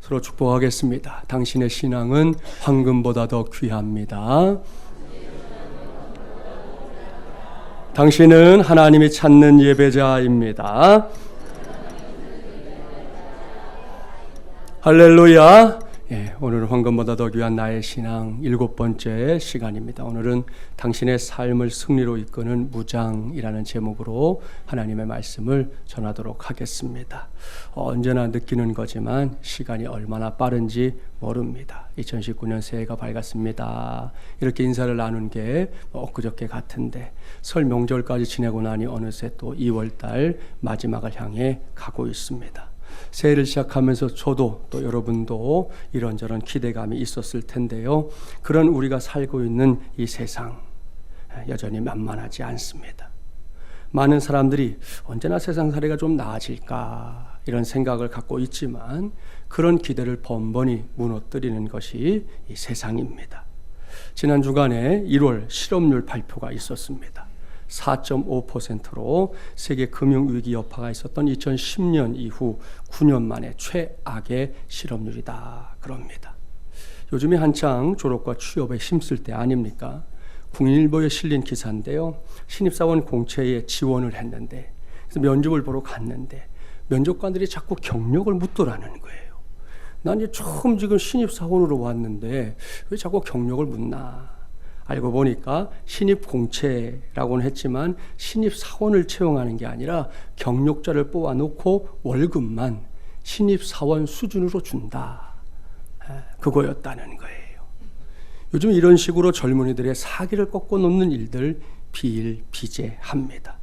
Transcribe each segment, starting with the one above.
서로 축복하겠습니다. 당신의 신앙은 황금보다 더 귀합니다. 당신은 하나님이 찾는 예배자입니다. 할렐루야. 오늘은 황금보다 더 귀한 나의 신앙 7번째 시간입니다. 오늘은 당신의 삶을 승리로 이끄는 무장이라는 제목으로 하나님의 말씀을 전하도록 하겠습니다. 언제나 느끼는 거지만 시간이 얼마나 빠른지 모릅니다. 2019년 새해가 밝았습니다. 이렇게 인사를 나눈 게 엊그저께 같은데 설 명절까지 지내고 나니 어느새 또 2월달 마지막을 향해 가고 있습니다. 새해를 시작하면서 저도 또 여러분도 이런저런 기대감이 있었을 텐데요. 그런 우리가 살고 있는 이 세상 여전히 만만하지 않습니다. 많은 사람들이 언제나 세상살이가 좀 나아질까 이런 생각을 갖고 있지만 그런 기대를 번번이 무너뜨리는 것이 이 세상입니다. 지난 주간에 1월 실업률 발표가 있었습니다. 4.5%로 세계 금융위기 여파가 있었던 2010년 이후 9년 만에 최악의 실업률이다 그럽니다. 요즘에 한창 졸업과 취업에 힘쓸 때 아닙니까? 국민일보에 실린 기사인데요. 신입사원 공채에 지원을 했는데 그래서 면접을 보러 갔는데 면접관들이 자꾸 경력을 묻더라는 거예요. 난 이제 처음 지금 신입사원으로 왔는데 왜 자꾸 경력을 묻나? 알고 보니까 신입공채라고는 했지만 신입사원을 채용하는 게 아니라 경력자를 뽑아놓고 월급만 신입사원 수준으로 준다. 그거였다는 거예요. 요즘 이런 식으로 젊은이들의 사기를 꺾어 놓는 일들 비일비재합니다.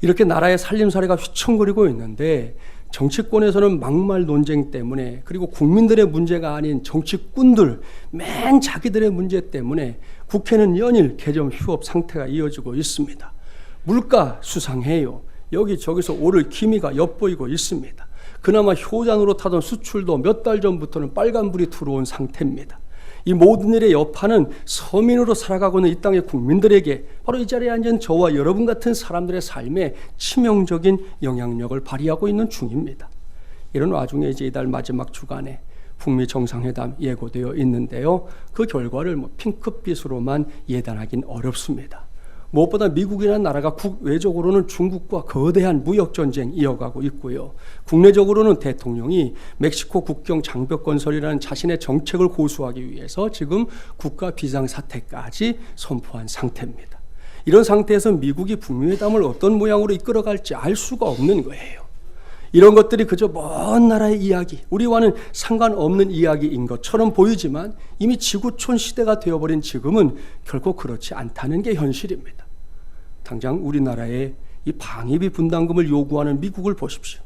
이렇게 나라의 살림살이가 휘청거리고 있는데 정치권에서는 막말 논쟁 때문에 그리고 국민들의 문제가 아닌 정치꾼들 맨 자기들의 문제 때문에 국회는 연일 개점 휴업 상태가 이어지고 있습니다. 물가 수상해요. 여기저기서 오를 기미가 엿보이고 있습니다. 그나마 효자노릇 하던 수출도 몇 달 전부터는 빨간불이 들어온 상태입니다. 이 모든 일의 여파는 서민으로 살아가고 있는 이 땅의 국민들에게 바로 이 자리에 앉은 저와 여러분 같은 사람들의 삶에 치명적인 영향력을 발휘하고 있는 중입니다. 이런 와중에 이제 이달 마지막 주간에 북미 정상회담 예고되어 있는데요. 그 결과를 핑크빛으로만 예단하긴 어렵습니다. 무엇보다 미국이라는 나라가 국외적으로는 중국과 거대한 무역전쟁 이어가고 있고요. 국내적으로는 대통령이 멕시코 국경 장벽 건설이라는 자신의 정책을 고수하기 위해서 지금 국가 비상사태까지 선포한 상태입니다. 이런 상태에서 미국이 북미회담을 어떤 모양으로 이끌어갈지 알 수가 없는 거예요. 이런 것들이 그저 먼 나라의 이야기, 우리와는 상관없는 이야기인 것처럼 보이지만 이미 지구촌 시대가 되어버린 지금은 결코 그렇지 않다는 게 현실입니다. 당장 우리나라의 이 방위비 분담금을 요구하는 미국을 보십시오.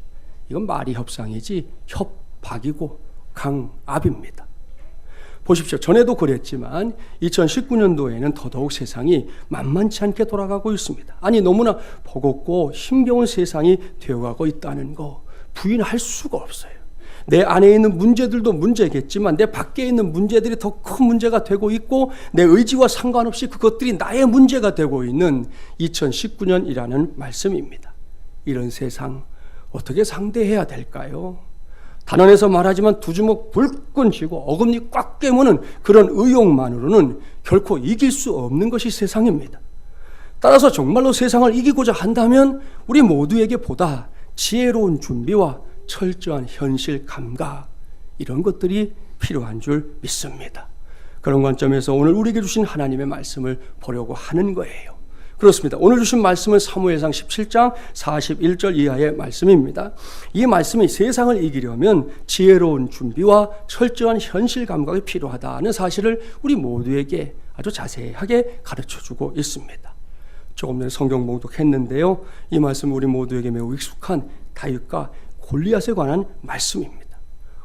이건 말이 협상이지 협박이고 강압입니다. 보십시오. 전에도 그랬지만 2019년도에는 더더욱 세상이 만만치 않게 돌아가고 있습니다. 아니 너무나 버겁고 힘겨운 세상이 되어가고 있다는 거 부인할 수가 없어요. 내 안에 있는 문제들도 문제겠지만 내 밖에 있는 문제들이 더 큰 문제가 되고 있고 내 의지와 상관없이 그것들이 나의 문제가 되고 있는 2019년이라는 말씀입니다. 이런 세상 어떻게 상대해야 될까요? 단언해서 말하지만 두 주먹 불끈 쥐고 어금니 꽉 깨무는 그런 의욕만으로는 결코 이길 수 없는 것이 세상입니다. 따라서 정말로 세상을 이기고자 한다면 우리 모두에게 보다 지혜로운 준비와 철저한 현실 감각 이런 것들이 필요한 줄 믿습니다. 그런 관점에서 오늘 우리에게 주신 하나님의 말씀을 보려고 하는 거예요. 그렇습니다. 오늘 주신 말씀은 사무엘상 17장 41절 이하의 말씀입니다. 이 말씀이 세상을 이기려면 지혜로운 준비와 철저한 현실 감각이 필요하다는 사실을 우리 모두에게 아주 자세하게 가르쳐주고 있습니다. 조금 전에 성경 봉독했는데요. 이 말씀은 우리 모두에게 매우 익숙한 다윗과 골리앗에 관한 말씀입니다.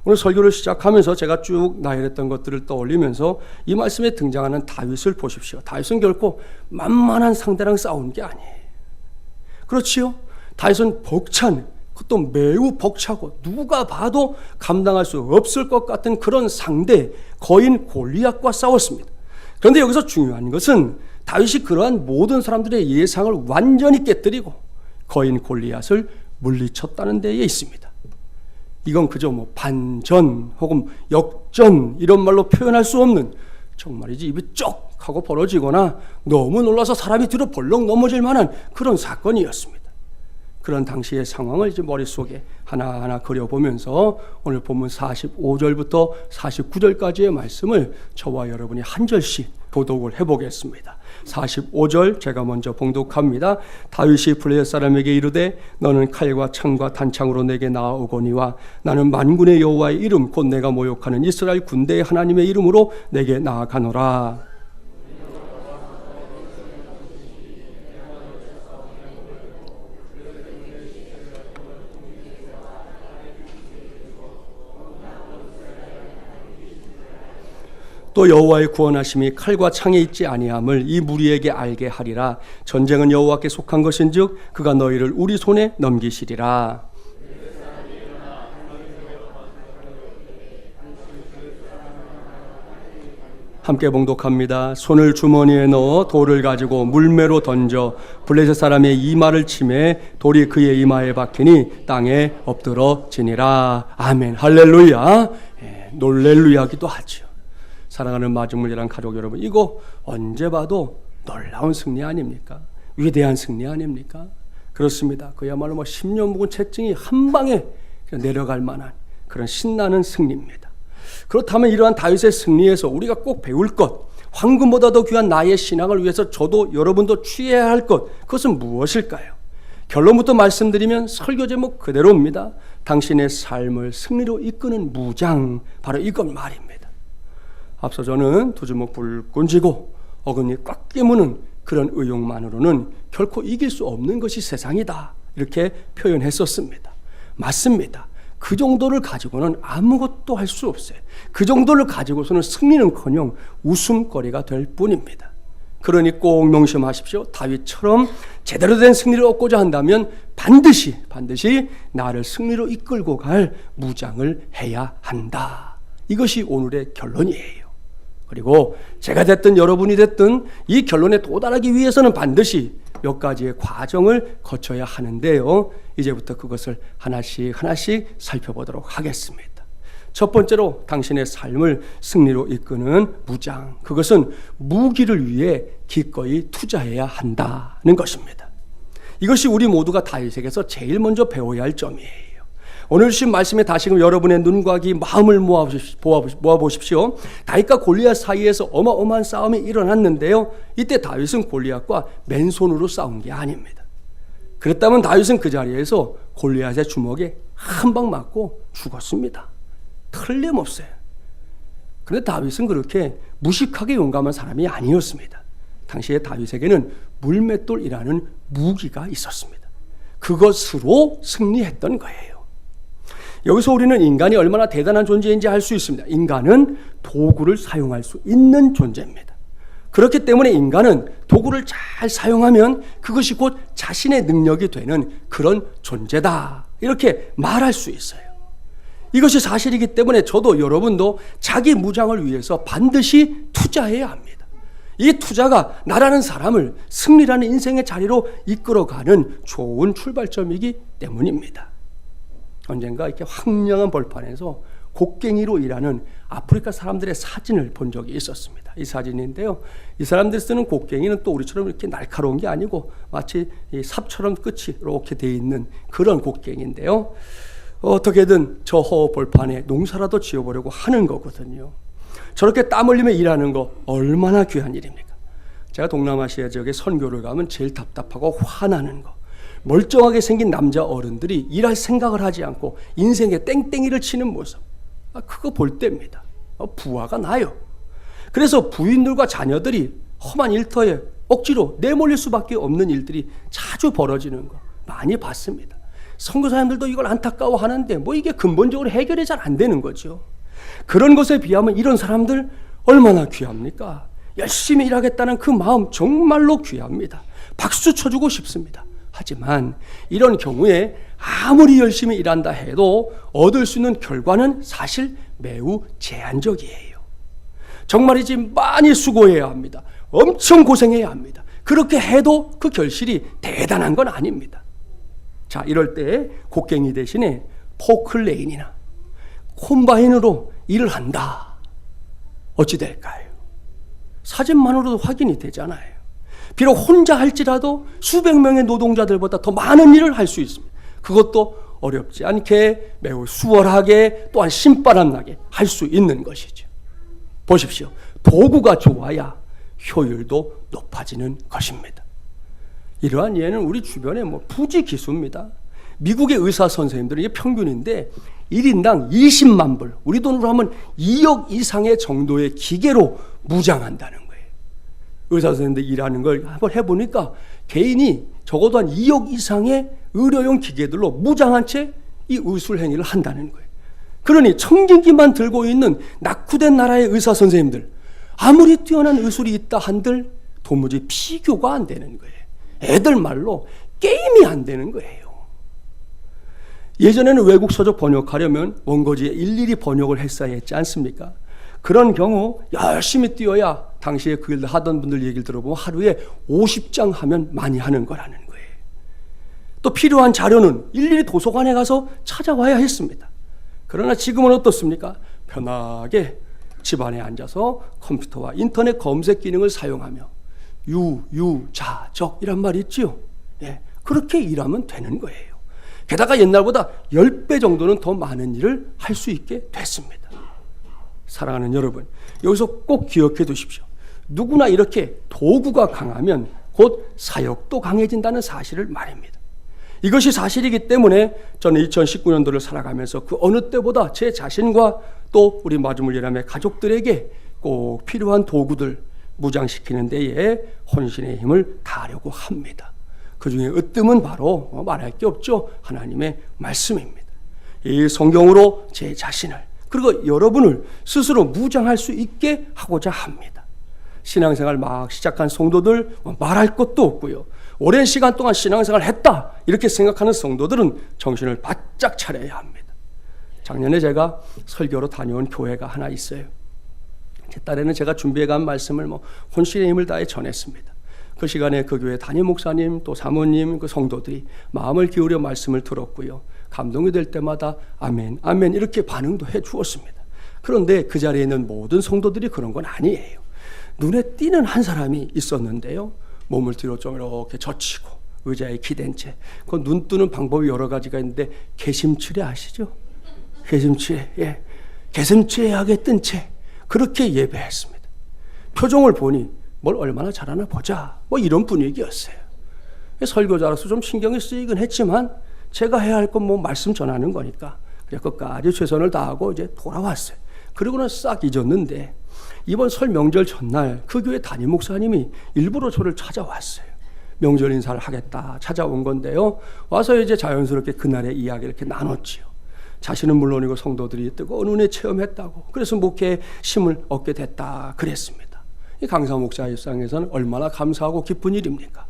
오늘 설교를 시작하면서 제가 쭉 나열했던 것들을 떠올리면서 이 말씀에 등장하는 다윗을 보십시오. 다윗은 결코 만만한 상대랑 싸운 게 아니에요. 그렇지요? 다윗은 벅찬, 그것도 매우 벅차고 누가 봐도 감당할 수 없을 것 같은 그런 상대 거인 골리앗과 싸웠습니다. 그런데 여기서 중요한 것은 다윗이 그러한 모든 사람들의 예상을 완전히 깨뜨리고 거인 골리앗을 물리쳤다는 데에 있습니다. 이건 그저 뭐 반전 혹은 역전 이런 말로 표현할 수 없는 정말이지 입이 쩍 하고 벌어지거나 너무 놀라서 사람이 뒤로 벌렁 넘어질 만한 그런 사건이었습니다. 그런 당시의 상황을 이제 머릿속에 하나하나 그려보면서 오늘 본문 45절부터 49절까지의 말씀을 저와 여러분이 한 절씩 교독을 해보겠습니다. 45절 제가 먼저 봉독합니다. 다윗이 블레셋 사람에게 이르되 너는 칼과 창과 단창으로 내게 나아오거니와 나는 만군의 여호와의 이름 곧 내가 모욕하는 이스라엘 군대의 하나님의 이름으로 내게 나아가노라. 또 여호와의 구원하심이 칼과 창에 있지 아니함을 이 무리에게 알게 하리라. 전쟁은 여호와께 속한 것인즉 그가 너희를 우리 손에 넘기시리라. 함께 봉독합니다. 손을 주머니에 넣어 돌을 가지고 물매로 던져 블레셋 사람의 이마를 치매 돌이 그의 이마에 박히니 땅에 엎드러지니라. 아멘. 할렐루야. 놀렐루야기도 하죠. 사랑하는 마중물이란 가족 여러분, 이거 언제 봐도 놀라운 승리 아닙니까? 위대한 승리 아닙니까? 그렇습니다. 그야말로 10년 묵은 채증이 한 방에 내려갈 만한 그런 신나는 승리입니다. 그렇다면 이러한 다윗의 승리에서 우리가 꼭 배울 것, 황금보다 더 귀한 나의 신앙을 위해서 저도 여러분도 취해야 할 것, 그것은 무엇일까요? 결론부터 말씀드리면 설교 제목 그대로입니다. 당신의 삶을 승리로 이끄는 무장, 바로 이것 말입니다. 앞서 저는 두 주먹 불끈 쥐고 어금니 꽉 깨무는 그런 의욕만으로는 결코 이길 수 없는 것이 세상이다, 이렇게 표현했었습니다. 맞습니다. 그 정도를 가지고는 아무것도 할 수 없어요. 그 정도를 가지고서는 승리는커녕 웃음거리가 될 뿐입니다. 그러니 꼭 명심하십시오. 다윗처럼 제대로 된 승리를 얻고자 한다면 반드시 나를 승리로 이끌고 갈 무장을 해야 한다. 이것이 오늘의 결론이에요. 그리고 제가 됐든 여러분이 됐든 이 결론에 도달하기 위해서는 반드시 몇 가지의 과정을 거쳐야 하는데요. 이제부터 그것을 하나씩 살펴보도록 하겠습니다. 첫 번째로 당신의 삶을 승리로 이끄는 무장, 그것은 무기를 위해 기꺼이 투자해야 한다는 것입니다. 이것이 우리 모두가 다윗에게서 제일 먼저 배워야 할 점이에요. 오늘 주신 말씀에 다시금 여러분의 눈과 귀, 마음을 모아보십시오. 다윗과 골리앗 사이에서 어마어마한 싸움이 일어났는데요. 이때 다윗은 골리앗과 맨손으로 싸운 게 아닙니다. 그랬다면 다윗은 그 자리에서 골리앗의 주먹에 한 방 맞고 죽었습니다. 틀림없어요. 그런데 다윗은 그렇게 무식하게 용감한 사람이 아니었습니다. 당시에 다윗에게는 물맷돌이라는 무기가 있었습니다. 그것으로 승리했던 거예요. 여기서 우리는 인간이 얼마나 대단한 존재인지 알 수 있습니다. 인간은 도구를 사용할 수 있는 존재입니다. 그렇기 때문에 인간은 도구를 잘 사용하면 그것이 곧 자신의 능력이 되는 그런 존재다, 이렇게 말할 수 있어요. 이것이 사실이기 때문에 저도 여러분도 자기 무장을 위해서 반드시 투자해야 합니다. 이 투자가 나라는 사람을 승리라는 인생의 자리로 이끌어가는 좋은 출발점이기 때문입니다. 언젠가 이렇게 황량한 벌판에서 곡괭이로 일하는 아프리카 사람들의 사진을 본 적이 있었습니다. 이 사진인데요. 이 사람들이 쓰는 곡괭이는 또 우리처럼 이렇게 날카로운 게 아니고 마치 이 삽처럼 끝이 이렇게 되어 있는 그런 곡괭인데요. 어떻게든 저 벌판에 농사라도 지어보려고 하는 거거든요. 저렇게 땀 흘리며 일하는 거 얼마나 귀한 일입니까? 제가 동남아시아 지역에 선교를 가면 제일 답답하고 화나는 거, 멀쩡하게 생긴 남자 어른들이 일할 생각을 하지 않고 인생에 땡땡이를 치는 모습, 그거 볼 때입니다. 부화가 나요. 그래서 부인들과 자녀들이 험한 일터에 억지로 내몰릴 수밖에 없는 일들이 자주 벌어지는 거 많이 봤습니다. 선교사님들도 이걸 안타까워하는데 이게 근본적으로 해결이 잘 안 되는 거죠. 그런 것에 비하면 이런 사람들 얼마나 귀합니까? 열심히 일하겠다는 그 마음 정말로 귀합니다. 박수 쳐주고 싶습니다. 하지만 이런 경우에 아무리 열심히 일한다 해도 얻을 수 있는 결과는 사실 매우 제한적이에요. 정말이지 많이 수고해야 합니다. 엄청 고생해야 합니다. 그렇게 해도 그 결실이 대단한 건 아닙니다. 자, 이럴 때 곡괭이 대신에 포클레인이나 콤바인으로 일을 한다. 어찌 될까요? 사진만으로도 확인이 되잖아요. 비록 혼자 할지라도 수백 명의 노동자들보다 더 많은 일을 할 수 있습니다. 그것도 어렵지 않게 매우 수월하게 또한 신바람나게 할 수 있는 것이죠. 보십시오. 도구가 좋아야 효율도 높아지는 것입니다. 이러한 예는 우리 주변에 부지기수입니다. 미국의 의사 선생님들은 이게 평균인데 1인당 20만 불, 우리 돈으로 하면 2억 이상의 정도의 기계로 무장한다는 거예요. 의사 선생님들 일하는 걸 한번 해보니까 개인이 적어도 한 2억 이상의 의료용 기계들로 무장한 채 이 의술 행위를 한다는 거예요. 그러니 청진기만 들고 있는 낙후된 나라의 의사 선생님들, 아무리 뛰어난 의술이 있다 한들 도무지 비교가 안 되는 거예요. 애들 말로 게임이 안 되는 거예요. 예전에는 외국 서적 번역하려면 원고지에 일일이 번역을 했어야 했지 않습니까? 그런 경우 열심히 뛰어야 당시에 그 일 하던 분들 얘기를 들어보면 하루에 50장 하면 많이 하는 거라는 거예요. 또 필요한 자료는 일일이 도서관에 가서 찾아와야 했습니다. 그러나 지금은 어떻습니까? 편하게 집안에 앉아서 컴퓨터와 인터넷 검색 기능을 사용하며 유자적 이란 말이 있지요. 예, 그렇게 일하면 되는 거예요. 게다가 옛날보다 10배 정도는 더 많은 일을 할 수 있게 됐습니다. 사랑하는 여러분, 여기서 꼭 기억해 두십시오. 누구나 이렇게 도구가 강하면 곧 사역도 강해진다는 사실을 말입니다. 이것이 사실이기 때문에 저는 2019년도를 살아가면서 그 어느 때보다 제 자신과 또 우리 마주물 예람의 가족들에게 꼭 필요한 도구들 무장시키는 데에 혼신의 힘을 다하려고 합니다. 그 중에 으뜸은 바로 말할 게 없죠. 하나님의 말씀입니다. 이 성경으로 제 자신을 그리고 여러분을 스스로 무장할 수 있게 하고자 합니다. 신앙생활 막 시작한 성도들 말할 것도 없고요. 오랜 시간 동안 신앙생활을 했다 이렇게 생각하는 성도들은 정신을 바짝 차려야 합니다. 작년에 제가 설교로 다녀온 교회가 하나 있어요. 제 딸에는 제가 준비해간 말씀을 혼신의 힘을 다해 전했습니다. 그 시간에 그 교회 담임 목사님 또 사모님 그 성도들이 마음을 기울여 말씀을 들었고요. 감동이 될 때마다 아멘 아멘 이렇게 반응도 해 주었습니다. 그런데 그 자리에 있는 모든 성도들이 그런 건 아니에요. 눈에 띄는 한 사람이 있었는데요. 몸을 뒤로 좀 이렇게 젖히고 의자에 기댄 채 그 눈 뜨는 방법이 여러 가지가 있는데 개심치레 아시죠? 개심치레, 예, 개심치레하게 뜬 채 그렇게 예배했습니다. 표정을 보니 뭘 얼마나 잘하나 보자 이런 분위기였어요. 설교자로서 좀 신경이 쓰이긴 했지만 제가 해야 할 건 말씀 전하는 거니까 그냥 끝까지 최선을 다하고 이제 돌아왔어요. 그러고는 싹 잊었는데 이번 설 명절 전날 그 교회 담임 목사님이 일부러 저를 찾아왔어요. 명절 인사를 하겠다 찾아온 건데요. 와서 이제 자연스럽게 그날의 이야기를 이렇게 나눴지요. 자신은 물론이고 성도들이 뜨거운 은혜 체험했다고 그래서 목회에 힘을 얻게 됐다 그랬습니다. 이 강사 목사 입장에서는 얼마나 감사하고 기쁜 일입니까?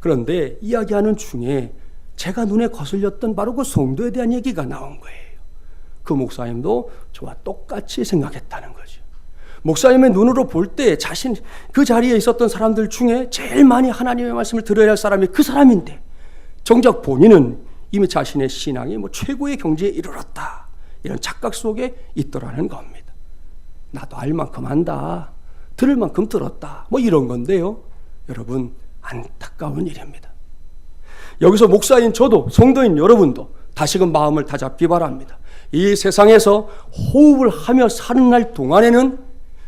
그런데 이야기하는 중에 제가 눈에 거슬렸던 바로 그 성도에 대한 얘기가 나온 거예요. 그 목사님도 저와 똑같이 생각했다는 거죠. 목사님의 눈으로 볼 때 자신 그 자리에 있었던 사람들 중에 제일 많이 하나님의 말씀을 들어야 할 사람이 그 사람인데 정작 본인은 이미 자신의 신앙이 최고의 경지에 이르렀다 이런 착각 속에 있더라는 겁니다. 나도 알 만큼 안다 들을 만큼 들었다 이런 건데요. 여러분 안타까운 일입니다. 여기서 목사인 저도 성도인 여러분도 다시금 마음을 다잡기 바랍니다. 이 세상에서 호흡을 하며 사는 날 동안에는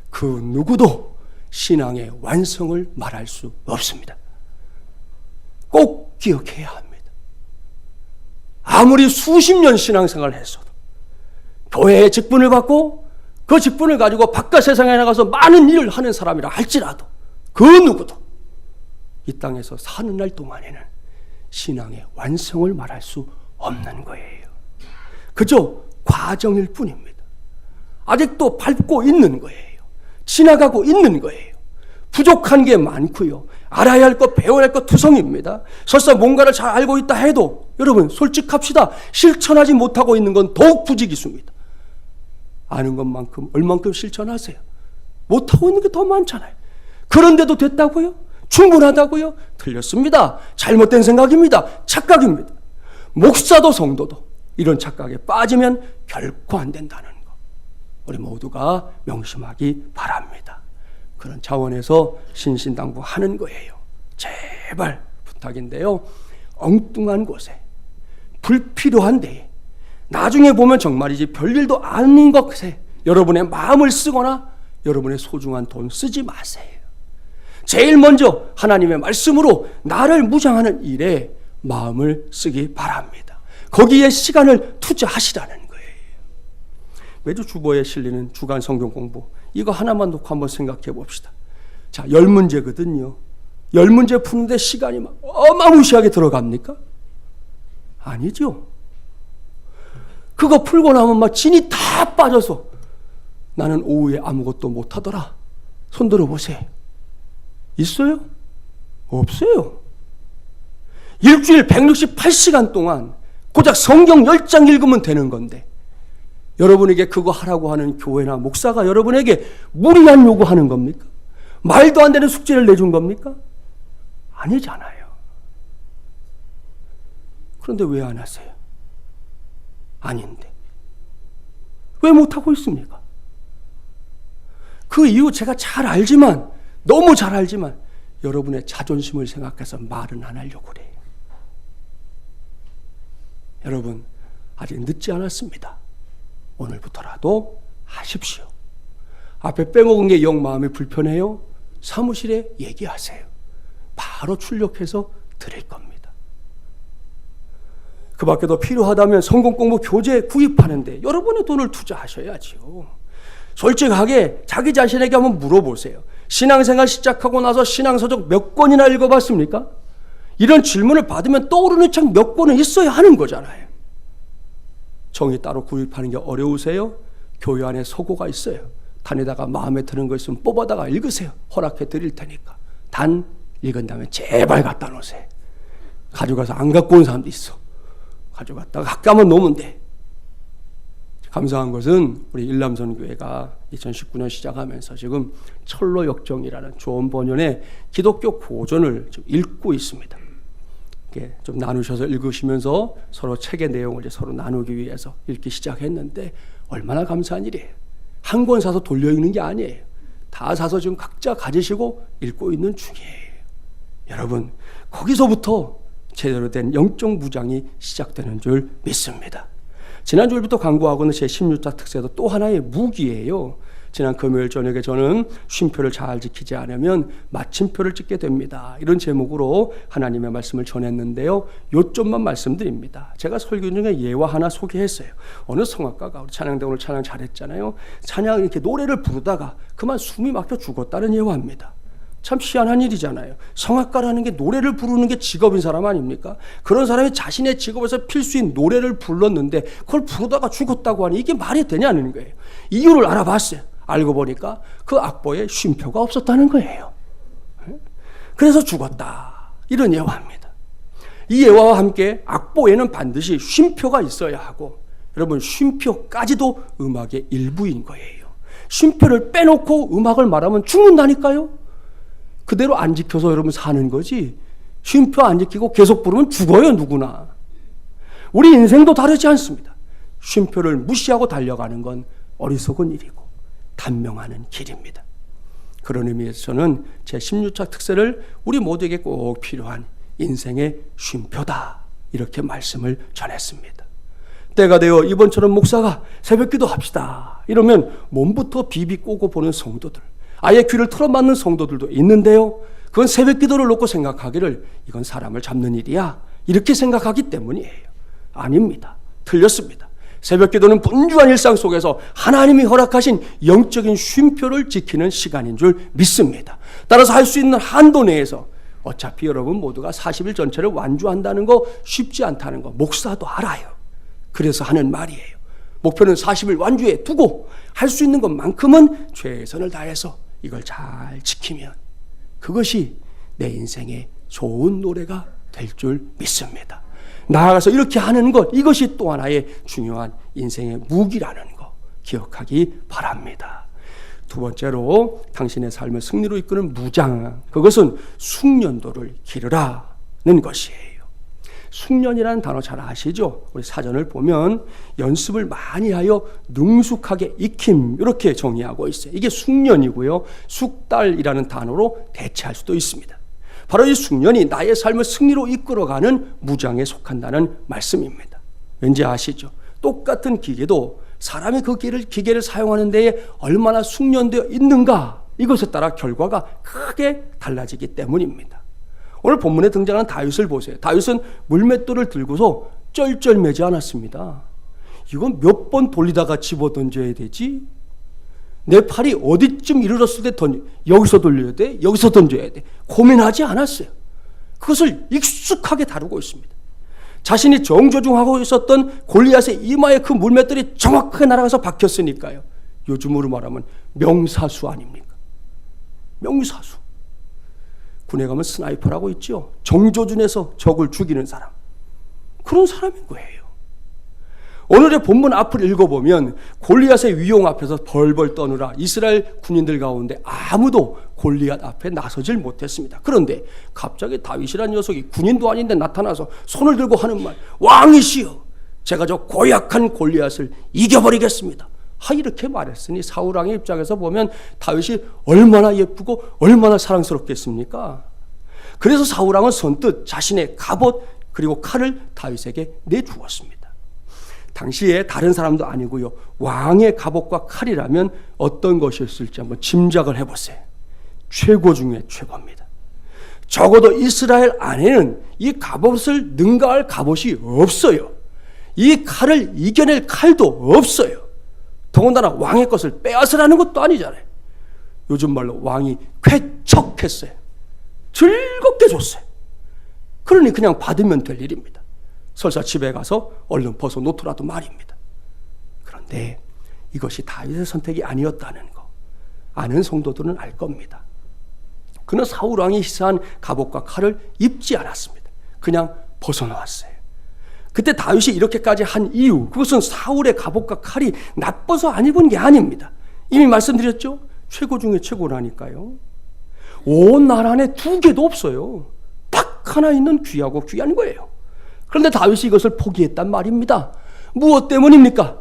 그 누구도 신앙의 완성을 말할 수 없습니다. 꼭 기억해야 합니다. 아무리 수십 년 신앙생활을 했어도 교회의 직분을 받고 그 직분을 가지고 바깥 세상에 나가서 많은 일을 하는 사람이라 할지라도 그 누구도 이 땅에서 사는 날 동안에는 신앙의 완성을 말할 수 없는 거예요. 그저 과정일 뿐입니다. 아직도 밟고 있는 거예요. 지나가고 있는 거예요. 부족한 게 많고요. 알아야 할 것, 배워야 할 것 투성입니다. 설사 뭔가를 잘 알고 있다 해도 여러분 솔직합시다. 실천하지 못하고 있는 건 더욱 부지기수입니다. 아는 것만큼 얼만큼 실천하세요. 못하고 있는 게 더 많잖아요. 그런데도 됐다고요? 충분하다고요? 틀렸습니다. 잘못된 생각입니다. 착각입니다. 목사도 성도도 이런 착각에 빠지면 결코 안 된다는 거예요. 우리 모두가 명심하기 바랍니다. 그런 차원에서 신신당부하는 거예요. 제발 부탁인데요. 엉뚱한 곳에, 불필요한 데에, 나중에 보면 정말이지 별일도 아닌 것에 여러분의 마음을 쓰거나 여러분의 소중한 돈 쓰지 마세요. 제일 먼저 하나님의 말씀으로 나를 무장하는 일에 마음을 쓰기 바랍니다. 거기에 시간을 투자하시라는 거예요. 매주 주보에 실리는 주간 성경 공부, 이거 하나만 놓고 한번 생각해 봅시다. 자, 10문제거든요. 10문제 푸는데 시간이 막 어마무시하게 들어갑니까? 아니죠. 그거 풀고 나면 막 진이 다 빠져서 나는 오후에 아무것도 못하더라. 손 들어보세요. 있어요? 없어요. 일주일 168시간 동안 고작 성경 10장 읽으면 되는 건데 여러분에게 그거 하라고 하는 교회나 목사가 여러분에게 무리한 요구하는 겁니까? 말도 안 되는 숙제를 내준 겁니까? 아니잖아요. 그런데 왜 안 하세요? 아닌데. 왜 못하고 있습니까? 그 이유 제가 잘 알지만, 너무 잘 알지만 여러분의 자존심을 생각해서 말은 안 하려고 그래요. 여러분, 아직 늦지 않았습니다. 오늘부터라도 하십시오. 앞에 빼먹은 게 영 마음이 불편해요? 사무실에 얘기하세요. 바로 출력해서 드릴 겁니다. 그 밖에도 필요하다면 성공공부 교재 구입하는데 여러분의 돈을 투자하셔야지요. 솔직하게 자기 자신에게 한번 물어보세요. 신앙생활 시작하고 나서 신앙서적 몇 권이나 읽어봤습니까? 이런 질문을 받으면 떠오르는 책 몇 권은 있어야 하는 거잖아요. 정의 따로 구입하는 게 어려우세요? 교회 안에 서고가 있어요. 다니다가 마음에 드는 거 있으면 뽑아다가 읽으세요. 허락해 드릴 테니까. 단 읽은 다음에 제발 갖다 놓으세요. 가져가서 안 갖고 온 사람도 있어. 가져갔다가 가까면 놓으면 돼. 감사한 것은 우리 일남선교회가 2019년 시작하면서 지금 철로 역정이라는 좋은 번연의 기독교 고전을 지금 읽고 있습니다. 좀 나누셔서 읽으시면서 서로 책의 내용을 이제 서로 나누기 위해서 읽기 시작했는데 얼마나 감사한 일이에요. 한 권 사서 돌려 읽는 게 아니에요. 다 사서 지금 각자 가지시고 읽고 있는 중이에요. 여러분, 거기서부터 제대로 된 영적 무장이 시작되는 줄 믿습니다. 지난주부터 강구하고는 제 16자 특세도 또 하나의 무기예요. 지난 금요일 저녁에 저는 쉼표를 잘 지키지 않으면 마침표를 찍게 됩니다. 이런 제목으로 하나님의 말씀을 전했는데요. 요점만 말씀드립니다. 제가 설교 중에 예화 하나 소개했어요. 어느 성악가가 우리 찬양대 오늘 찬양 잘했잖아요. 찬양 이렇게 노래를 부르다가 그만 숨이 막혀 죽었다는 예화입니다. 참 희한한 일이잖아요. 성악가라는 게 노래를 부르는 게 직업인 사람 아닙니까? 그런 사람이 자신의 직업에서 필수인 노래를 불렀는데 그걸 부르다가 죽었다고 하니 이게 말이 되냐는 거예요. 이유를 알아봤어요. 알고 보니까 그 악보에 쉼표가 없었다는 거예요. 그래서 죽었다. 이런 예화입니다. 이 예화와 함께 악보에는 반드시 쉼표가 있어야 하고 여러분 쉼표까지도 음악의 일부인 거예요. 쉼표를 빼놓고 음악을 말하면 죽는다니까요. 그대로 안 지켜서 여러분 사는 거지 쉼표 안 지키고 계속 부르면 죽어요 누구나. 우리 인생도 다르지 않습니다. 쉼표를 무시하고 달려가는 건 어리석은 일이고 단명하는 길입니다. 그런 의미에서 저는 제 16차 특세를 우리 모두에게 꼭 필요한 인생의 쉼표다 이렇게 말씀을 전했습니다. 때가 되어 이번처럼 목사가 새벽기도 합시다 이러면 몸부터 비비 꼬고 보는 성도들, 아예 귀를 틀어막는 성도들도 있는데요. 그건 새벽기도를 놓고 생각하기를 이건 사람을 잡는 일이야 이렇게 생각하기 때문이에요. 아닙니다. 틀렸습니다. 새벽기도는 분주한 일상 속에서 하나님이 허락하신 영적인 쉼표를 지키는 시간인 줄 믿습니다. 따라서 할 수 있는 한도 내에서 어차피 여러분 모두가 40일 전체를 완주한다는 거 쉽지 않다는 거 목사도 알아요. 그래서 하는 말이에요. 목표는 40일 완주해 두고 할 수 있는 것만큼은 최선을 다해서 이걸 잘 지키면 그것이 내 인생의 좋은 노래가 될 줄 믿습니다. 나아가서 이렇게 하는 것, 이것이 또 하나의 중요한 인생의 무기라는 거 기억하기 바랍니다. 두 번째로 당신의 삶을 승리로 이끄는 무장, 그것은 숙련도를 기르라는 것이에요. 숙련이라는 단어 잘 아시죠? 우리 사전을 보면 연습을 많이 하여 능숙하게 익힘 이렇게 정의하고 있어요. 이게 숙련이고요. 숙달이라는 단어로 대체할 수도 있습니다. 바로 이 숙련이 나의 삶을 승리로 이끌어가는 무장에 속한다는 말씀입니다. 왠지 아시죠? 똑같은 기계도 사람이 그 기계를 사용하는 데에 얼마나 숙련되어 있는가, 이것에 따라 결과가 크게 달라지기 때문입니다. 오늘 본문에 등장하는 다윗을 보세요. 다윗은 물맷돌을 들고서 쩔쩔매지 않았습니다. 이건 몇 번 돌리다가 집어 던져야 되지? 내 팔이 어디쯤 이르렀을 때 여기서 돌려야 돼? 여기서 던져야 돼? 고민하지 않았어요. 그것을 익숙하게 다루고 있습니다. 자신이 정조중하고 있었던 골리앗의 이마에 그 물맷돌이 정확하게 날아가서 박혔으니까요. 요즘으로 말하면 명사수 아닙니까? 명사수. 군에 가면 스나이퍼라고 있죠. 정조준에서 적을 죽이는 사람. 그런 사람인 거예요. 오늘의 본문 앞을 읽어보면 골리앗의 위용 앞에서 벌벌 떠느라 이스라엘 군인들 가운데 아무도 골리앗 앞에 나서질 못했습니다. 그런데 갑자기 다윗이라는 녀석이 군인도 아닌데 나타나서 손을 들고 하는 말, 왕이시여, 제가 저 고약한 골리앗을 이겨버리겠습니다. 이렇게 말했으니 사울왕의 입장에서 보면 다윗이 얼마나 예쁘고 얼마나 사랑스럽겠습니까? 그래서 사울왕은 선뜻 자신의 갑옷 그리고 칼을 다윗에게 내주었습니다. 당시에 다른 사람도 아니고요, 왕의 갑옷과 칼이라면 어떤 것이었을지 한번 짐작을 해보세요. 최고 중에 최고입니다. 적어도 이스라엘 안에는 이 갑옷을 능가할 갑옷이 없어요. 이 칼을 이겨낼 칼도 없어요. 더군다나 왕의 것을 빼앗으라는 것도 아니잖아요. 요즘 말로 왕이 쾌척했어요. 즐겁게 줬어요. 그러니 그냥 받으면 될 일입니다. 설사 집에 가서 얼른 벗어놓더라도 말입니다. 그런데 이것이 다윗의 선택이 아니었다는 거 아는 성도들은 알 겁니다. 그는 사울왕이 시사한 갑옷과 칼을 입지 않았습니다. 그냥 벗어놓았어요. 그때 다윗이 이렇게까지 한 이유, 그것은 사울의 갑옷과 칼이 나빠서 안 입은 게 아닙니다. 이미 말씀드렸죠? 최고 중에 최고라니까요. 온 나라 안에 두 개도 없어요. 딱 하나 있는 귀하고 귀한 거예요. 그런데 다윗이 이것을 포기했단 말입니다. 무엇 때문입니까?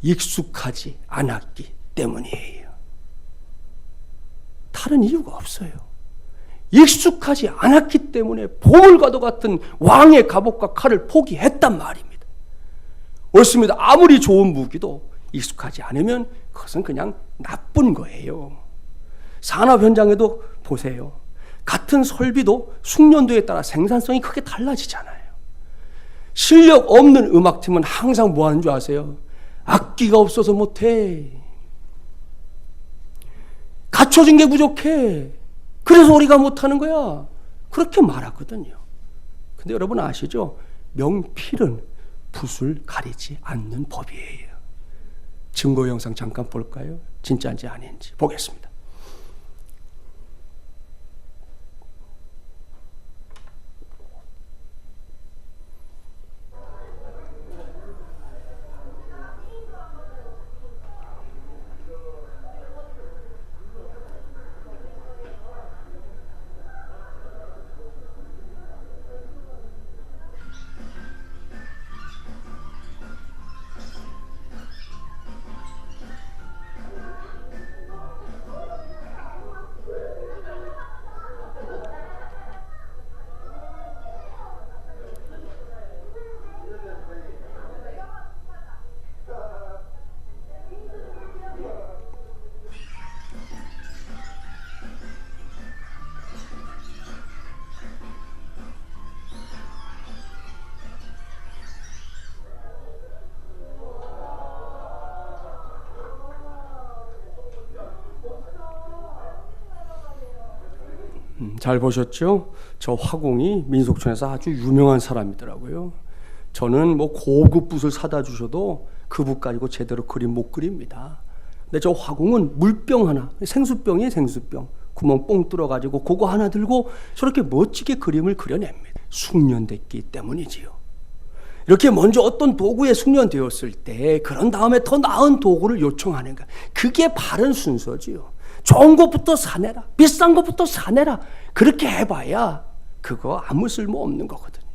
익숙하지 않았기 때문이에요. 다른 이유가 없어요. 익숙하지 않았기 때문에 보물과도 같은 왕의 갑옷과 칼을 포기했단 말입니다. 옳습니다. 아무리 좋은 무기도 익숙하지 않으면 그것은 그냥 나쁜 거예요. 산업 현장에도 보세요. 같은 설비도 숙련도에 따라 생산성이 크게 달라지잖아요. 실력 없는 음악팀은 항상 뭐 하는 줄 아세요? 악기가 없어서 못해. 갖춰진 게 부족해. 그래서 우리가 못하는 거야. 그렇게 말하거든요. 근데 여러분 아시죠? 명필은 붓을 가리지 않는 법이에요. 증거 영상 잠깐 볼까요? 진짜인지 아닌지 보겠습니다. 잘 보셨죠? 저 화공이 민속촌에서 아주 유명한 사람이더라고요. 저는 뭐 고급 붓을 사다 주셔도 그 붓 가지고 제대로 그림 못 그립니다. 근데 저 화공은 물병 하나, 생수병이에요, 생수병. 구멍 뽕 뚫어가지고 그거 하나 들고 저렇게 멋지게 그림을 그려냅니다. 숙련됐기 때문이지요. 이렇게 먼저 어떤 도구에 숙련되었을 때 그런 다음에 더 나은 도구를 요청하는 것, 그게 바른 순서지요. 좋은 것부터 사내라, 비싼 것부터 사내라, 그렇게 해봐야 그거 아무 쓸모 없는 거거든요.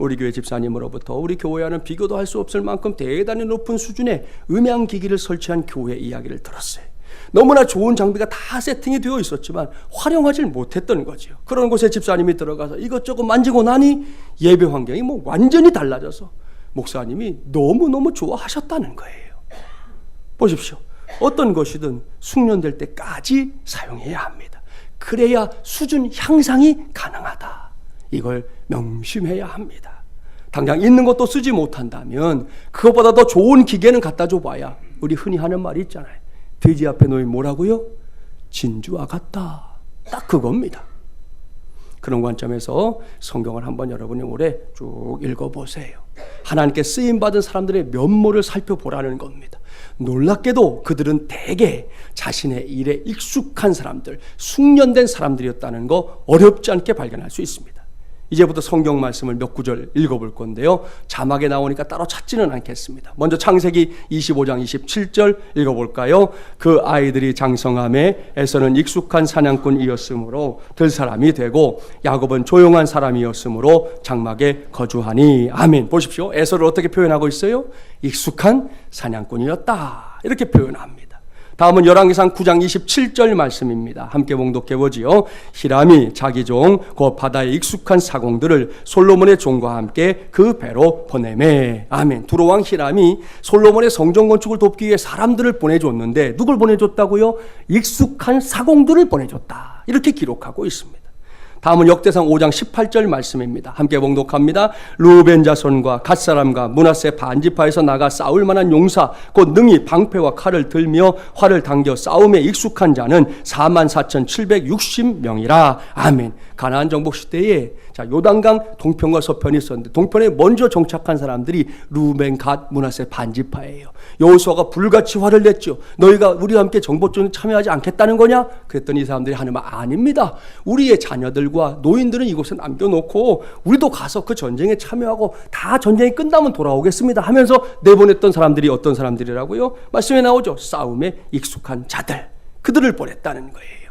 우리 교회 집사님으로부터 우리 교회와는 비교도 할 수 없을 만큼 대단히 높은 수준의 음향기기를 설치한 교회 이야기를 들었어요. 너무나 좋은 장비가 다 세팅이 되어 있었지만 활용하지 못했던 거죠. 그런 곳에 집사님이 들어가서 이것저것 만지고 나니 예배 환경이 완전히 달라져서 목사님이 너무너무 좋아하셨다는 거예요. 보십시오. 어떤 것이든 숙련될 때까지 사용해야 합니다. 그래야 수준 향상이 가능하다. 이걸 명심해야 합니다. 당장 있는 것도 쓰지 못한다면 그것보다 더 좋은 기계는 갖다 줘봐야 우리 흔히 하는 말이 있잖아요. 돼지 앞에 놓인 뭐라고요? 진주와 같다. 딱 그겁니다. 그런 관점에서 성경을 한번 여러분이 올해 쭉 읽어보세요. 하나님께 쓰임받은 사람들의 면모를 살펴보라는 겁니다. 놀랍게도 그들은 대개 자신의 일에 익숙한 사람들, 숙련된 사람들이었다는 거 어렵지 않게 발견할 수 있습니다. 이제부터 성경 말씀을 몇 구절 읽어볼 건데요. 자막에 나오니까 따로 찾지는 않겠습니다. 먼저 창세기 25장 27절 읽어볼까요? 그 아이들이 장성함에 에서는 익숙한 사냥꾼이었으므로 들 사람이 되고 야곱은 조용한 사람이었으므로 장막에 거주하니. 아멘. 보십시오. 에서를 어떻게 표현하고 있어요? 익숙한 사냥꾼이었다. 이렇게 표현합니다. 다음은 열왕기상 9장 27절 말씀입니다. 함께 봉독해 보지요. 히람이 자기 종 곧 바다에 익숙한 사공들을 솔로몬의 종과 함께 그 배로 보내매. 아멘. 두로왕 히람이 솔로몬의 성전 건축을 돕기 위해 사람들을 보내줬는데 누굴 보내줬다고요? 익숙한 사공들을 보내줬다. 이렇게 기록하고 있습니다. 다음은 역대상 5장 18절 말씀입니다. 함께 봉독합니다. 루벤 자손과 갓 사람과 므낫세 반지파에서 나가 싸울 만한 용사 곧 능히 방패와 칼을 들며 활을 당겨 싸움에 익숙한 자는 44,760명이라. 아멘. 가나안 정복 시대에 요단강 동편과 서편이 있었는데 동편에 먼저 정착한 사람들이 루벤, 갓, 므낫세 반지파예요. 여호수아가 불같이 화를 냈죠. 너희가 우리와 함께 정복전에 참여하지 않겠다는 거냐? 그랬더니 이 사람들이 하는 말 아닙니다. 우리의 자녀들과 노인들은 이곳에 남겨놓고 우리도 가서 그 전쟁에 참여하고 다 전쟁이 끝나면 돌아오겠습니다 하면서 내보냈던 사람들이 어떤 사람들이라고요? 말씀에 나오죠. 싸움에 익숙한 자들. 그들을 보냈다는 거예요.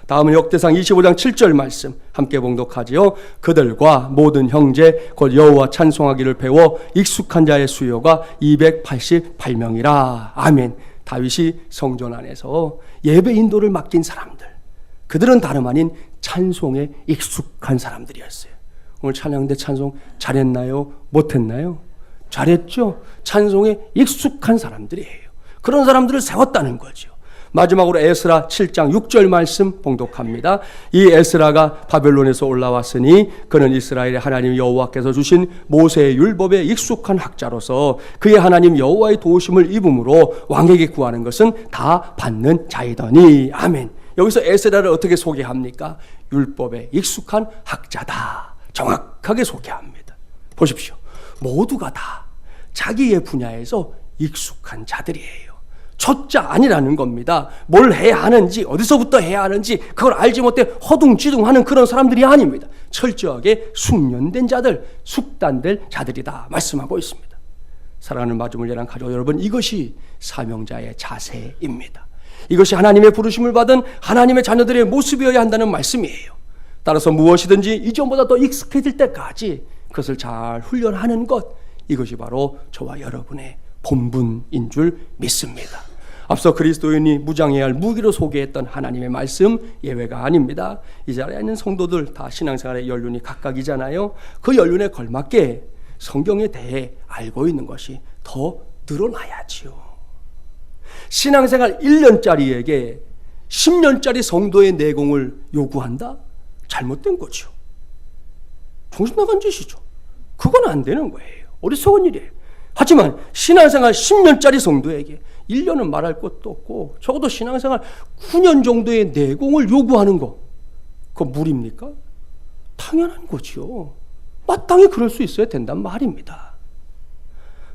다음은 역대상 25장 7절 말씀 함께 봉독하지요. 그들과 모든 형제 곧 여호와 찬송하기를 배워 익숙한 자의 수요가 288명이라. 아멘. 다윗이 성전 안에서 예배 인도를 맡긴 사람들, 그들은 다름 아닌 찬송에 익숙한 사람들이었어요. 오늘 찬양대 찬송 잘했나요? 못했나요? 잘했죠. 찬송에 익숙한 사람들이에요. 그런 사람들을 세웠다는 거죠. 마지막으로 에스라 7장 6절 말씀 봉독합니다. 이 에스라가 바벨론에서 올라왔으니 그는 이스라엘의 하나님 여호와께서 주신 모세의 율법에 익숙한 학자로서 그의 하나님 여호와의 도우심을 입음으로 왕에게 구하는 것은 다 받는 자이더니. 아멘. 여기서 에스라를 어떻게 소개합니까? 율법에 익숙한 학자다. 정확하게 소개합니다. 보십시오. 모두가 다 자기의 분야에서 익숙한 자들이에요. 초짜 아니라는 겁니다. 뭘 해야 하는지, 어디서부터 해야 하는지 그걸 알지 못해 허둥지둥하는 그런 사람들이 아닙니다. 철저하게 숙련된 자들, 숙단될 자들이다 말씀하고 있습니다. 사랑하는 마주물려랑 가족 여러분, 이것이 사명자의 자세입니다. 이것이 하나님의 부르심을 받은 하나님의 자녀들의 모습이어야 한다는 말씀이에요. 따라서 무엇이든지 이전보다 더 익숙해질 때까지 그것을 잘 훈련하는 것, 이것이 바로 저와 여러분의 본분인 줄 믿습니다. 앞서 그리스도인이 무장해야 할 무기로 소개했던 하나님의 말씀 예외가 아닙니다. 이 자리에 있는 성도들 다 신앙생활의 연륜이 각각이잖아요. 그 연륜에 걸맞게 성경에 대해 알고 있는 것이 더 늘어나야지요. 신앙생활 1년짜리에게 10년짜리 성도의 내공을 요구한다? 잘못된 거죠. 정신 나간 짓이죠. 그건 안 되는 거예요. 어리석은 일이에요. 하지만 신앙생활 10년짜리 성도에게 1년은 말할 것도 없고 적어도 신앙생활 9년 정도의 내공을 요구하는 거, 그거 무리입니까? 당연한 거죠. 마땅히 그럴 수 있어야 된단 말입니다.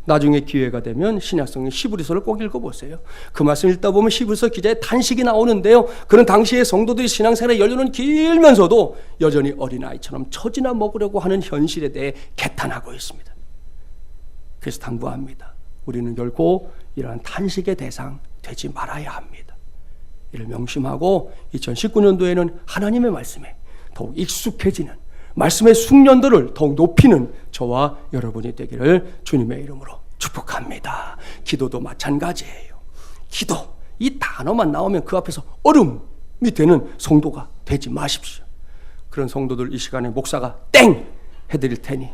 나중에 기회가 되면 신약성경 히브리서를 꼭 읽어보세요. 그 말씀 읽다 보면 히브리서 기자의 탄식이 나오는데요. 그는 당시의 성도들이 신앙생활의 연륜은 길면서도 여전히 어린아이처럼 처지나 먹으려고 하는 현실에 대해 개탄하고 있습니다. 그래서 당부합니다. 우리는 결코 이러한 탄식의 대상 되지 말아야 합니다. 이를 명심하고 2019년도에는 하나님의 말씀에 더욱 익숙해지는, 말씀의 숙련도를 더욱 높이는 저와 여러분이 되기를 주님의 이름으로 축복합니다. 기도도 마찬가지예요. 기도, 이 단어만 나오면 그 앞에서 얼음이 되는 성도가 되지 마십시오. 그런 성도들 이 시간에 목사가 땡 해드릴 테니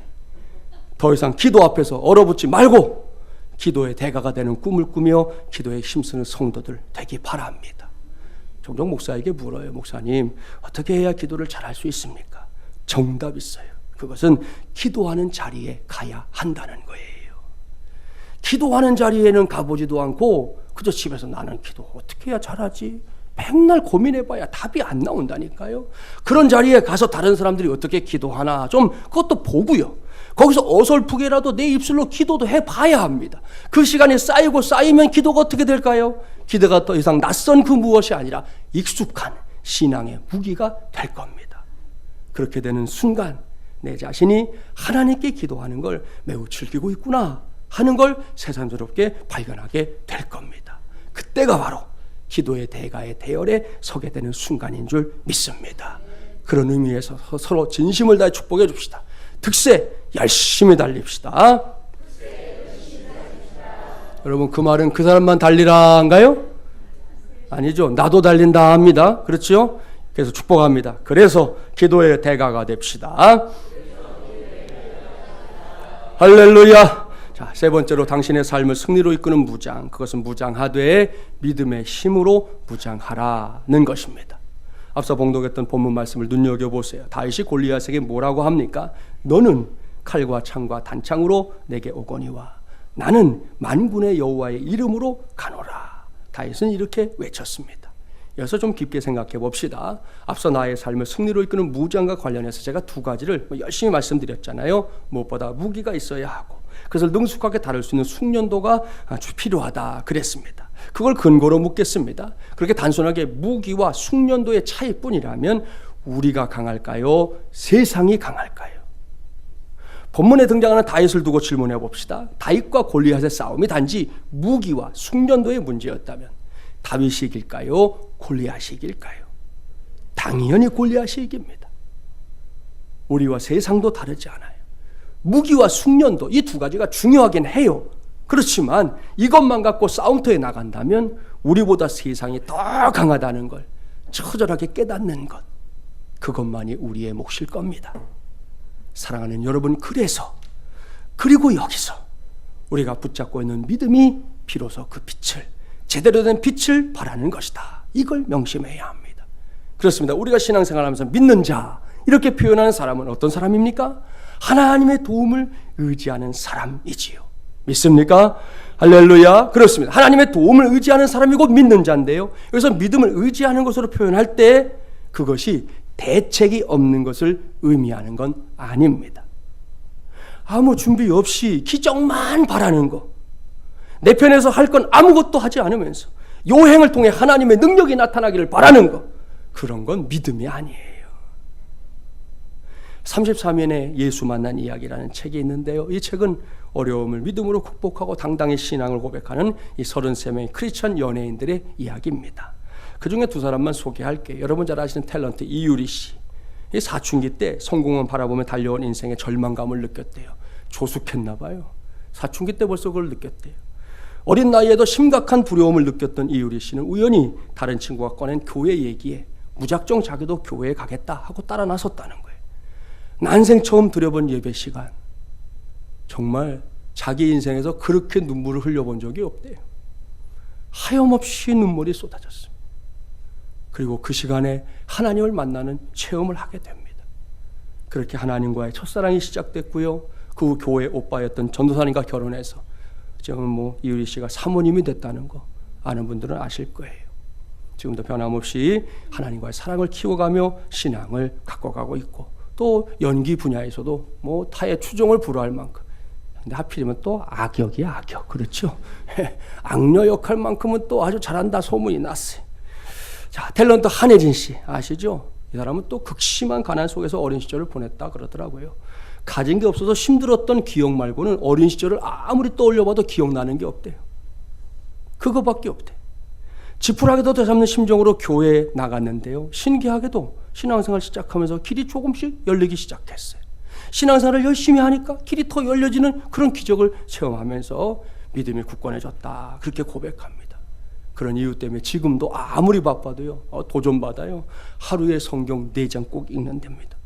더 이상 기도 앞에서 얼어붙지 말고 기도의 대가가 되는 꿈을 꾸며 기도에 힘쓰는 성도들 되기 바랍니다. 종종 목사에게 물어요. 목사님, 어떻게 해야 기도를 잘할 수 있습니까? 정답 있어요. 그것은 기도하는 자리에 가야 한다는 거예요. 기도하는 자리에는 가보지도 않고 그저 집에서 나는 기도 어떻게 해야 잘하지? 맨날 고민해봐야 답이 안 나온다니까요. 그런 자리에 가서 다른 사람들이 어떻게 기도하나 좀 그것도 보고요. 거기서 어설프게라도 내 입술로 기도도 해봐야 합니다. 그 시간이 쌓이고 쌓이면 기도가 어떻게 될까요? 기도가 더 이상 낯선 그 무엇이 아니라 익숙한 신앙의 무기가 될 겁니다. 그렇게 되는 순간 내 자신이 하나님께 기도하는 걸 매우 즐기고 있구나 하는 걸 새삼스럽게 발견하게 될 겁니다. 그때가 바로 기도의 대가의 대열에 서게 되는 순간인 줄 믿습니다. 그런 의미에서 서로 진심을 다해 축복해 줍시다. 득세 열심히 달립시다. 여러분, 그 말은 그 사람만 달리라인가요? 아니죠. 나도 달린다 합니다. 그렇죠? 그래서 축복합니다. 그래서 기도의 대가가 됩시다. 할렐루야. 자, 세 번째로 당신의 삶을 승리로 이끄는 무장, 그것은 무장하되 믿음의 힘으로 무장하라는 것입니다. 앞서 봉독했던 본문 말씀을 눈여겨보세요. 다윗이 골리앗에게 뭐라고 합니까? 너는 칼과 창과 단창으로 내게 오거니와 나는 만군의 여호와의 이름으로 가노라. 다윗은 이렇게 외쳤습니다. 여기서 좀 깊게 생각해 봅시다. 앞서 나의 삶을 승리로 이끄는 무장과 관련해서 제가 두 가지를 열심히 말씀드렸잖아요. 무엇보다 무기가 있어야 하고 그것을 능숙하게 다룰 수 있는 숙련도가 아주 필요하다 그랬습니다. 그걸 근거로 묻겠습니다. 그렇게 단순하게 무기와 숙련도의 차이뿐이라면 우리가 강할까요? 세상이 강할까요? 본문에 등장하는 다윗을 두고 질문해 봅시다. 다윗과 골리앗의 싸움이 단지 무기와 숙련도의 문제였다면 다윗이 이길까요? 골리앗이 이길까요? 당연히 골리앗이 이깁니다. 우리와 세상도 다르지 않아요. 무기와 숙련도 이 두 가지가 중요하긴 해요. 그렇지만 이것만 갖고 싸움터에 나간다면 우리보다 세상이 더 강하다는 걸 처절하게 깨닫는 것, 그것만이 우리의 몫일 겁니다. 사랑하는 여러분, 그리고 여기서 우리가 붙잡고 있는 믿음이 비로소 그 빛을, 제대로 된 빛을 발하는 것이다. 이걸 명심해야 합니다. 그렇습니다. 우리가 신앙생활하면서 믿는 자 이렇게 표현하는 사람은 어떤 사람입니까? 하나님의 도움을 의지하는 사람이지요. 믿습니까? 할렐루야. 그렇습니다. 하나님의 도움을 의지하는 사람이 곧 믿는 자인데요. 여기서 믿음을 의지하는 것으로 표현할 때 그것이 대책이 없는 것을 의미하는 건 아닙니다. 아무 준비 없이 기적만 바라는 거, 내 편에서 할 건 아무것도 하지 않으면서 요행을 통해 하나님의 능력이 나타나기를 바라는 거, 그런 건 믿음이 아니에요. 33년의 예수 만난 이야기라는 책이 있는데요. 이 책은 어려움을 믿음으로 극복하고 당당히 신앙을 고백하는 이 33명의 크리스천 연예인들의 이야기입니다. 그 중에 두 사람만 소개할게요. 여러분 잘 아시는 탤런트 이유리 씨. 이 사춘기 때 성공만 바라보며 달려온 인생의 절망감을 느꼈대요. 조숙했나 봐요. 사춘기 때 벌써 그걸 느꼈대요. 어린 나이에도 심각한 두려움을 느꼈던 이유리 씨는 우연히 다른 친구가 꺼낸 교회 얘기에 무작정 자기도 교회에 가겠다 하고 따라 나섰다는 거예요. 난생 처음 드려본 예배 시간, 정말 자기 인생에서 그렇게 눈물을 흘려본 적이 없대요. 하염없이 눈물이 쏟아졌습니다. 그리고 그 시간에 하나님을 만나는 체험을 하게 됩니다. 그렇게 하나님과의 첫사랑이 시작됐고요. 그 교회 오빠였던 전도사님과 결혼해서 지금 이유리 씨가 사모님이 됐다는 거 아는 분들은 아실 거예요. 지금도 변함없이 하나님과의 사랑을 키워가며 신앙을 갖고가고 있고, 또 연기 분야에서도 타의 추종을 불허할 만큼, 근데 하필이면 또 악역이야, 악역. 그렇죠? 악녀 역할만큼은 또 아주 잘한다 소문이 났어요. 자, 탤런트 한혜진 씨 아시죠? 이 사람은 또 극심한 가난 속에서 어린 시절을 보냈다 그러더라고요. 가진 게 없어서 힘들었던 기억 말고는 어린 시절을 아무리 떠올려봐도 기억나는 게 없대요. 그거밖에 없대. 지푸라기도 되잡는 심정으로 교회에 나갔는데요. 신기하게도 신앙생활 시작하면서 길이 조금씩 열리기 시작했어요. 신앙생활을 열심히 하니까 길이 더 열려지는 그런 기적을 체험하면서 믿음이 굳건해졌다. 그렇게 고백합니다. 그런 이유 때문에 지금도 아무리 바빠도요, 도전받아요. 하루에 성경 4장 꼭 읽는답니다.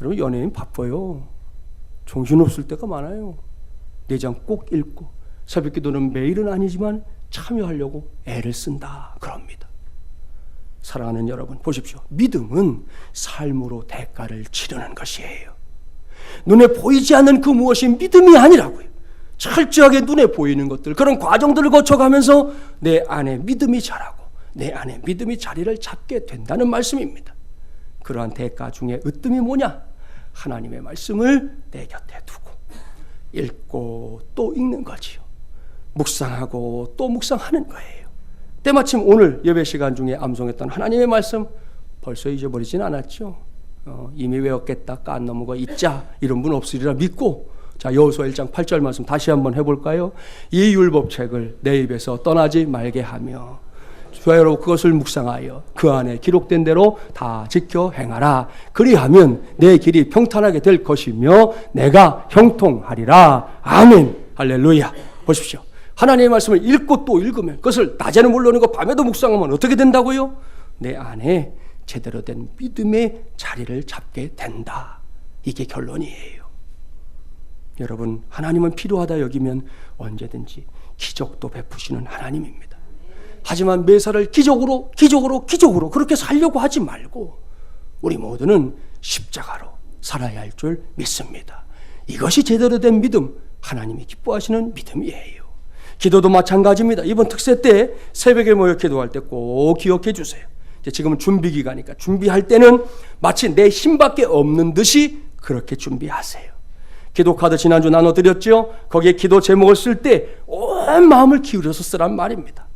여러분, 연예인 바빠요. 정신없을 때가 많아요. 4장 꼭 읽고, 새벽 기도는 매일은 아니지만 참여하려고 애를 쓴다. 그럽니다. 사랑하는 여러분, 보십시오. 믿음은 삶으로 대가를 치르는 것이에요. 눈에 보이지 않는 그 무엇이 믿음이 아니라고요. 철저하게 눈에 보이는 것들, 그런 과정들을 거쳐가면서 내 안에 믿음이 자라고 내 안에 믿음이 자리를 잡게 된다는 말씀입니다. 그러한 대가 중에 으뜸이 뭐냐? 하나님의 말씀을 내 곁에 두고 읽고 또 읽는 거지요. 묵상하고 또 묵상하는 거예요. 때마침 오늘 예배 시간 중에 암송했던 하나님의 말씀 벌써 잊어버리진 않았죠. 이미 외웠겠다, 깐 넘은 거 잊자, 이런 분 없으리라 믿고, 자, 여호수아 1장 8절 말씀 다시 한번 해볼까요? 이 율법책을 내 입에서 떠나지 말게 하며 주야로 그것을 묵상하여 그 안에 기록된 대로 다 지켜 행하라. 그리하면 내 길이 평탄하게 될 것이며 내가 형통하리라. 아멘. 할렐루야. 보십시오. 하나님의 말씀을 읽고 또 읽으면, 그것을 낮에는 물론이고 밤에도 묵상하면 어떻게 된다고요? 내 안에 제대로 된 믿음의 자리를 잡게 된다. 이게 결론이에요. 여러분, 하나님은 필요하다 여기면 언제든지 기적도 베푸시는 하나님입니다. 하지만 매사를 기적으로 그렇게 살려고 하지 말고 우리 모두는 십자가로 살아야 할 줄 믿습니다. 이것이 제대로 된 믿음, 하나님이 기뻐하시는 믿음이에요. 기도도 마찬가지입니다. 이번 특세 때 새벽에 모여 기도할 때 꼭 기억해 주세요. 지금은 준비 기간이니까 준비할 때는 마치 내 힘밖에 없는 듯이 그렇게 준비하세요. 기도 카드 지난주 나눠드렸죠. 거기에 기도 제목을 쓸 때 온 마음을 기울여서 쓰란 말입니다.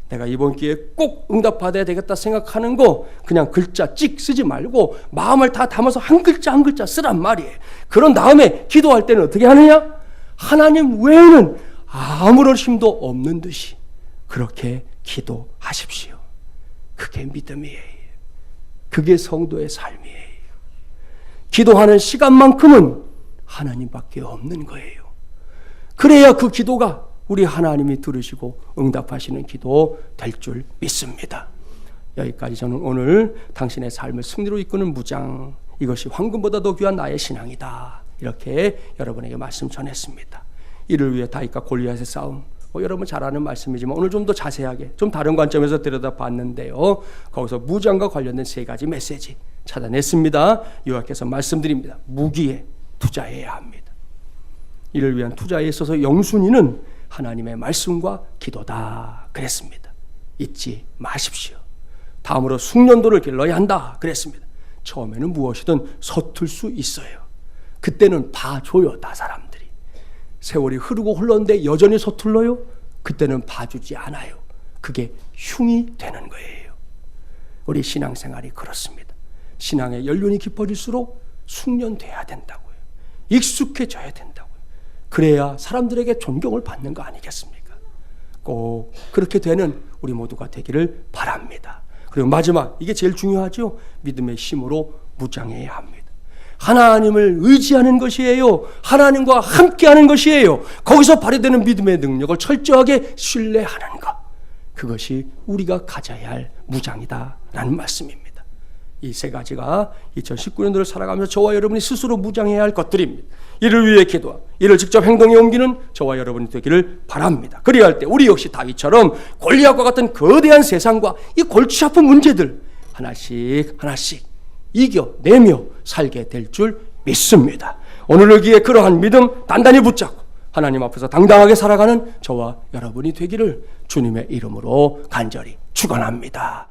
내가 이번 기회에 꼭 응답받아야 되겠다 생각하는 거 그냥 글자 찍 쓰지 말고 마음을 다 담아서 한 글자 한 글자 쓰란 말이에요. 그런 다음에 기도할 때는 어떻게 하느냐? 하나님 외에는 아무런 힘도 없는 듯이 그렇게 기도하십시오. 그게 믿음이에요. 그게 성도의 삶이에요. 기도하는 시간만큼은 하나님밖에 없는 거예요. 그래야 그 기도가 우리 하나님이 들으시고 응답하시는 기도 될 줄 믿습니다. 여기까지 저는 오늘 당신의 삶을 승리로 이끄는 무장, 이것이 황금보다 더 귀한 나의 신앙이다, 이렇게 여러분에게 말씀 전했습니다. 이를 위해 다윗과 골리앗의 싸움, 여러분 잘 아는 말씀이지만 오늘 좀 더 자세하게 좀 다른 관점에서 들여다봤는데요. 거기서 무장과 관련된 3가지 메시지 찾아냈습니다. 요약해서 말씀드립니다. 무기에 투자해야 합니다. 이를 위한 투자에 있어서 영순위는 하나님의 말씀과 기도다 그랬습니다. 잊지 마십시오. 다음으로 숙련도를 길러야 한다 그랬습니다. 처음에는 무엇이든 서툴 수 있어요. 그때는 봐줘요. 다 사람들이. 세월이 흐르고 흘렀는데 여전히 서툴러요? 그때는 봐주지 않아요. 그게 흉이 되는 거예요. 우리 신앙생활이 그렇습니다. 신앙의 연륜이 깊어질수록 숙련돼야 된다고요. 익숙해져야 된다고요. 그래야 사람들에게 존경을 받는 거 아니겠습니까? 꼭 그렇게 되는 우리 모두가 되기를 바랍니다. 그리고 마지막, 이게 제일 중요하죠. 믿음의 힘으로 무장해야 합니다. 하나님을 의지하는 것이에요. 하나님과 함께하는 것이에요. 거기서 발휘되는 믿음의 능력을 철저하게 신뢰하는 것, 그것이 우리가 가져야 할 무장이다라는 말씀입니다. 이 3가지가 2019년도를 살아가면서 저와 여러분이 스스로 무장해야 할 것들입니다. 이를 위해 기도하고 이를 직접 행동에 옮기는 저와 여러분이 되기를 바랍니다. 그리할 때 우리 역시 다윗처럼 골리앗과 같은 거대한 세상과 이 골치 아픈 문제들 하나씩 이겨내며 살게 될 줄 믿습니다. 오늘 여기에 그러한 믿음 단단히 붙잡고 하나님 앞에서 당당하게 살아가는 저와 여러분이 되기를 주님의 이름으로 간절히 축원합니다.